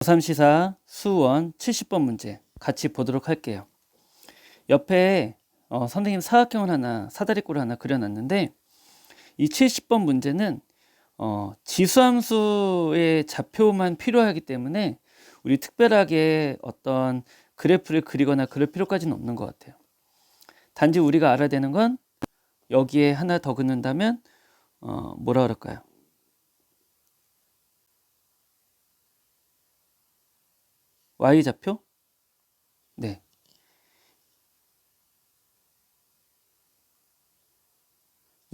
고3시사 수원 70번 문제 같이 보도록 할게요. 옆에 선생님 사각형을 하나, 사다리꼴을 하나 그려놨는데 이 70번 문제는 지수함수의 좌표만 필요하기 때문에 우리 특별하게 어떤 그래프를 그리거나 그럴 필요까지는 없는 것 같아요. 단지 우리가 알아야 되는 건 여기에 하나 더 긋는다면 뭐라 그럴까요? Y좌표? 네.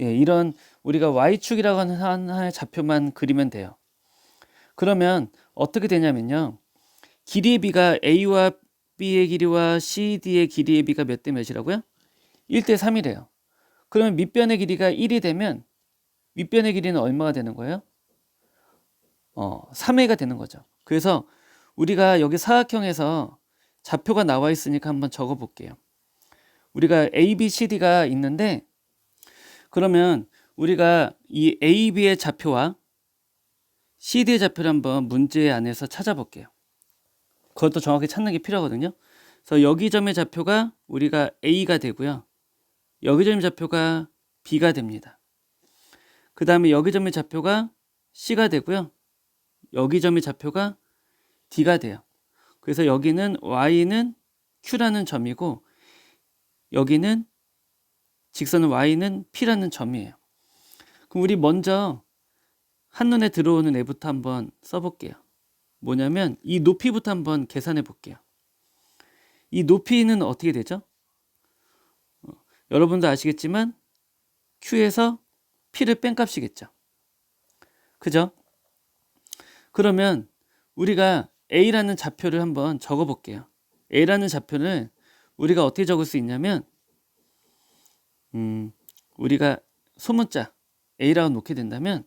예, 이런 우리가 Y축이라고 하는 하나의 좌표만 그리면 돼요. 그러면 어떻게 되냐면요. 길이의 비가 A와 B의 길이와 CD의 길이의 비가 몇 대 몇이라고요? 1대 3이래요. 그러면 밑변의 길이가 1이 되면 윗변의 길이는 얼마가 되는 거예요? 3A가 되는 거죠. 그래서 우리가 여기 사각형에서 좌표가 나와 있으니까 한번 적어 볼게요. 우리가 A, B, CD가 있는데 그러면 우리가 이 A, B의 좌표와 CD의 좌표를 한번 문제 안에서 찾아볼게요. 그것도 정확히 찾는 게 필요하거든요. 그래서 여기 점의 좌표가 우리가 A가 되고요. 여기 점의 좌표가 B가 됩니다. 그 다음에 여기 점의 좌표가 C가 되고요. 여기 점의 좌표가 D가 돼요. 그래서 여기는 Y는 Q라는 점이고 여기는 직선은 Y는 P라는 점이에요. 그럼 우리 먼저 한눈에 들어오는 애부터 한번 써볼게요. 뭐냐면 이 높이부터 한번 계산해 볼게요. 이 높이는 어떻게 되죠? 여러분도 아시겠지만 Q에서 P를 뺀 값이겠죠. 그죠? 그러면 우리가 A라는 좌표를 한번 적어 볼게요. A라는 좌표를 우리가 어떻게 적을 수 있냐면 우리가 소문자 A라고 놓게 된다면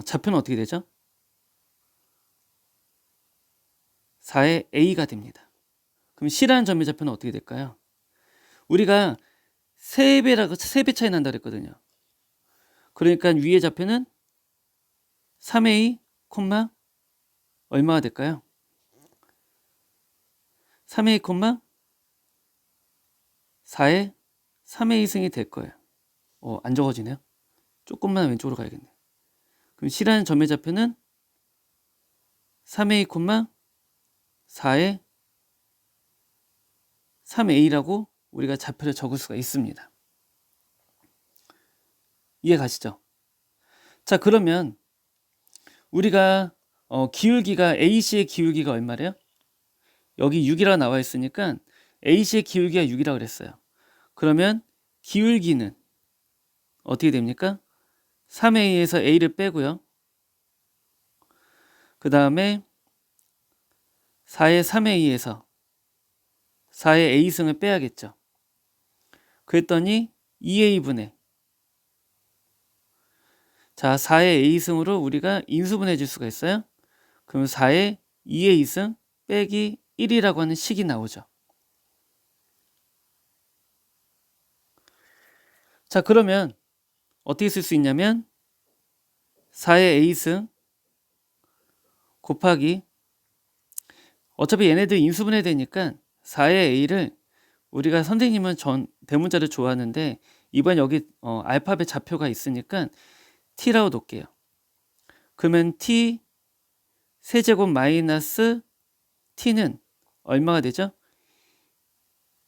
좌표는 어떻게 되죠? 4의 A가 됩니다. 그럼 C라는 점의 좌표는 어떻게 될까요? 우리가 3배 차이 난다 그랬거든요. 그러니까 위의 좌표는 3A, 얼마가 될까요? 3A, 4의 3A 승이 될 거예요. 안 적어지네요. 조금만 왼쪽으로 가야겠네요. 그럼 C라는 점의 좌표는 3A, 4의 3A라고 우리가 좌표를 적을 수가 있습니다. 이해 가시죠? 자, 그러면 우리가 기울기가 AC의 기울기가 얼마래요? 여기 6이라고 나와 있으니까 AC의 기울기가 6이라고 그랬어요. 그러면 기울기는 어떻게 됩니까? 3A에서 A를 빼고요. 그 다음에 4의 3A에서 4의 A승을 빼야겠죠. 그랬더니 2A분의 4의 A승으로 우리가 인수분해 줄 수가 있어요. 그럼 4의 2A승 빼기 1이라고 하는 식이 나오죠. 자, 그러면 어떻게 쓸 수 있냐면 4의 A승 곱하기 어차피 얘네들 인수분해 되니까 4의 A를 우리가 선생님은 대문자를 좋아하는데 이번 여기 알파벳 좌표가 있으니까 T라고 놓을게요. 그러면 T 세제곱 마이너스 T는 얼마가 되죠?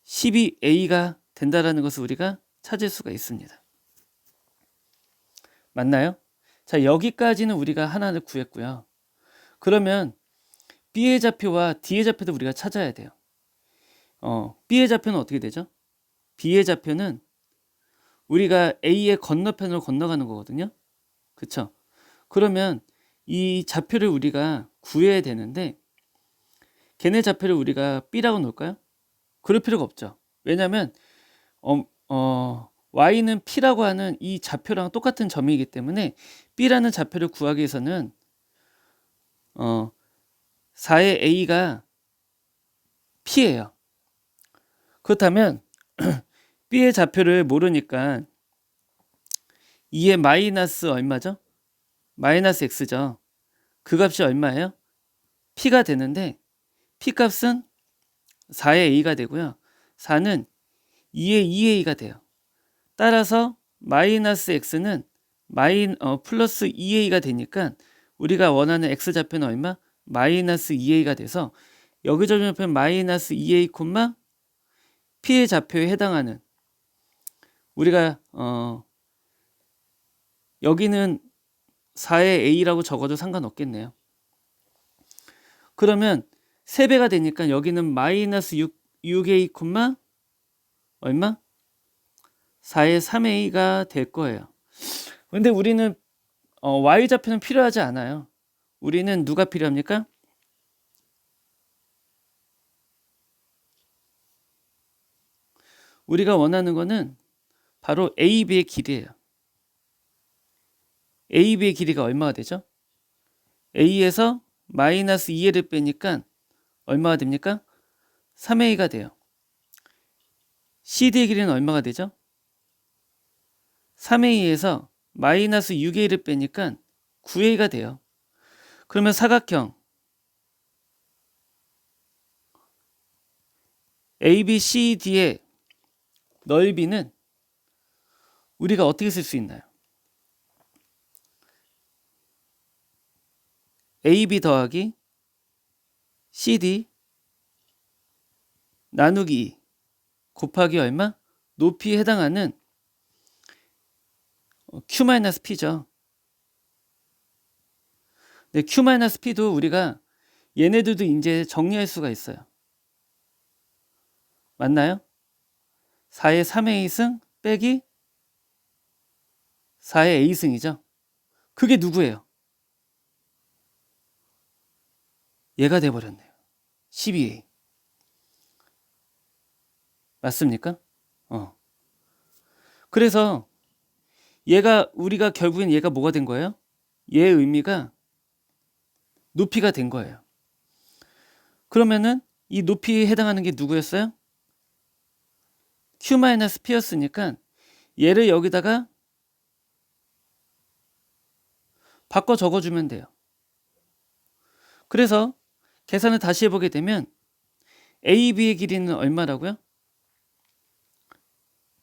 12A가 된다라는 것을 우리가 찾을 수가 있습니다. 맞나요? 자, 여기까지는 우리가 하나를 구했고요. 그러면 B의 좌표와 D의 좌표도 우리가 찾아야 돼요. B의 좌표는 어떻게 되죠? B의 좌표는 우리가 A의 건너편으로 건너가는 거거든요. 그쵸? 그러면 이 좌표를 우리가 구해야 되는데 걔네 좌표를 우리가 B라고 놓을까요? 그럴 필요가 없죠. 왜냐하면 Y는 P라고 하는 이 좌표랑 똑같은 점이기 때문에 B라는 좌표를 구하기 위해서는 4의 A가 P예요. 그렇다면 B의 좌표를 모르니까 2의 마이너스 얼마죠? 마이너스 X죠. 그 값이 얼마예요? P가 되는데 P 값은 4의 A가 되고요. 4는 2의 2A가 돼요. 따라서 마이너스 X는 플러스 2A가 되니까 우리가 원하는 X좌표는 얼마? 마이너스 2A가 돼서 여기저기 좌표는 마이너스 2A, P의 좌표에 해당하는 우리가 여기는 4의 A라고 적어도 상관없겠네요. 그러면 3배가 되니까 여기는 마이너스 6A, 얼마? 4의 3A가 될 거예요. 근데 우리는 Y좌표는 필요하지 않아요. 우리는 누가 필요합니까? 우리가 원하는 거는 바로 AB의 길이에요. AB의 길이가 얼마가 되죠? A에서 마이너스 2A를 빼니까 얼마가 됩니까? 3A가 돼요. CD의 길이는 얼마가 되죠? 3A에서 마이너스 6A를 빼니까 9A가 돼요. 그러면 사각형 ABCD의 넓이는 우리가 어떻게 쓸 수 있나요? AB 더하기 CD 나누기 2 곱하기 얼마? 높이에 해당하는 Q-P죠. 근데 Q-P도 우리가 얘네들도 이제 정리할 수가 있어요. 맞나요? 4의 3A승 빼기 4의 A승이죠. 그게 누구예요? 얘가 돼버렸네요. 12A. 맞습니까? 그래서 우리가 결국엔 얘가 뭐가 된 거예요? 얘의 의미가 높이가 된 거예요. 그러면은 이 높이에 해당하는 게 누구였어요? Q-P였으니까 얘를 여기다가 바꿔 적어주면 돼요. 그래서 계산을 다시 해보게 되면 AB의 길이는 얼마라고요?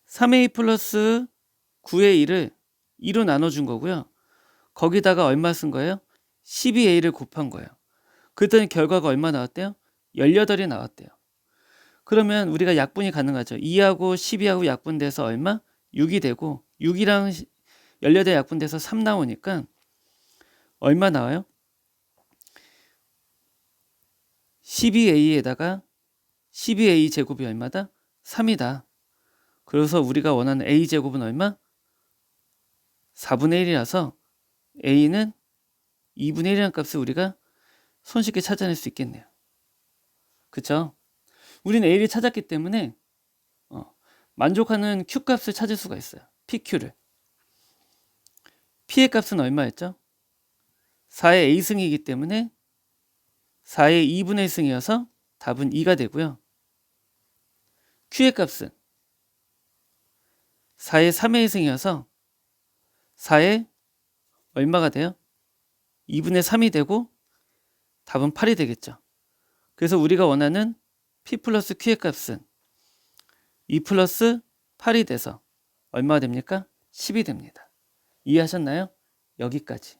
3A 플러스 9의 1을 2로 나눠준 거고요. 거기다가 얼마 쓴 거예요? 12A를 곱한 거예요. 그랬더니 결과가 얼마 나왔대요? 18이 나왔대요. 그러면 우리가 약분이 가능하죠. 2하고 12하고 약분돼서 얼마? 6이 되고 6이랑 18 약분돼서 3 나오니까 얼마 나와요? 12A에다가 12A 제곱이 얼마다? 3이다. 그래서 우리가 원하는 A 제곱은 얼마? 4분의 1이라서 A는 2분의 1이라는 값을 우리가 손쉽게 찾아낼 수 있겠네요. 그쵸? 우리는 A를 찾았기 때문에 만족하는 Q 값을 찾을 수가 있어요. PQ를. P의 값은 얼마였죠? 4의 A승이기 때문에 4의 2분의 1승이어서 답은 2가 되고요. Q의 값은 4의 3의 1승이어서 4의 얼마가 돼요? 2분의 3이 되고 답은 8이 되겠죠. 그래서 우리가 원하는 P 플러스 Q의 값은 2 플러스 8이 돼서 얼마가 됩니까? 10이 됩니다. 이해하셨나요? 여기까지.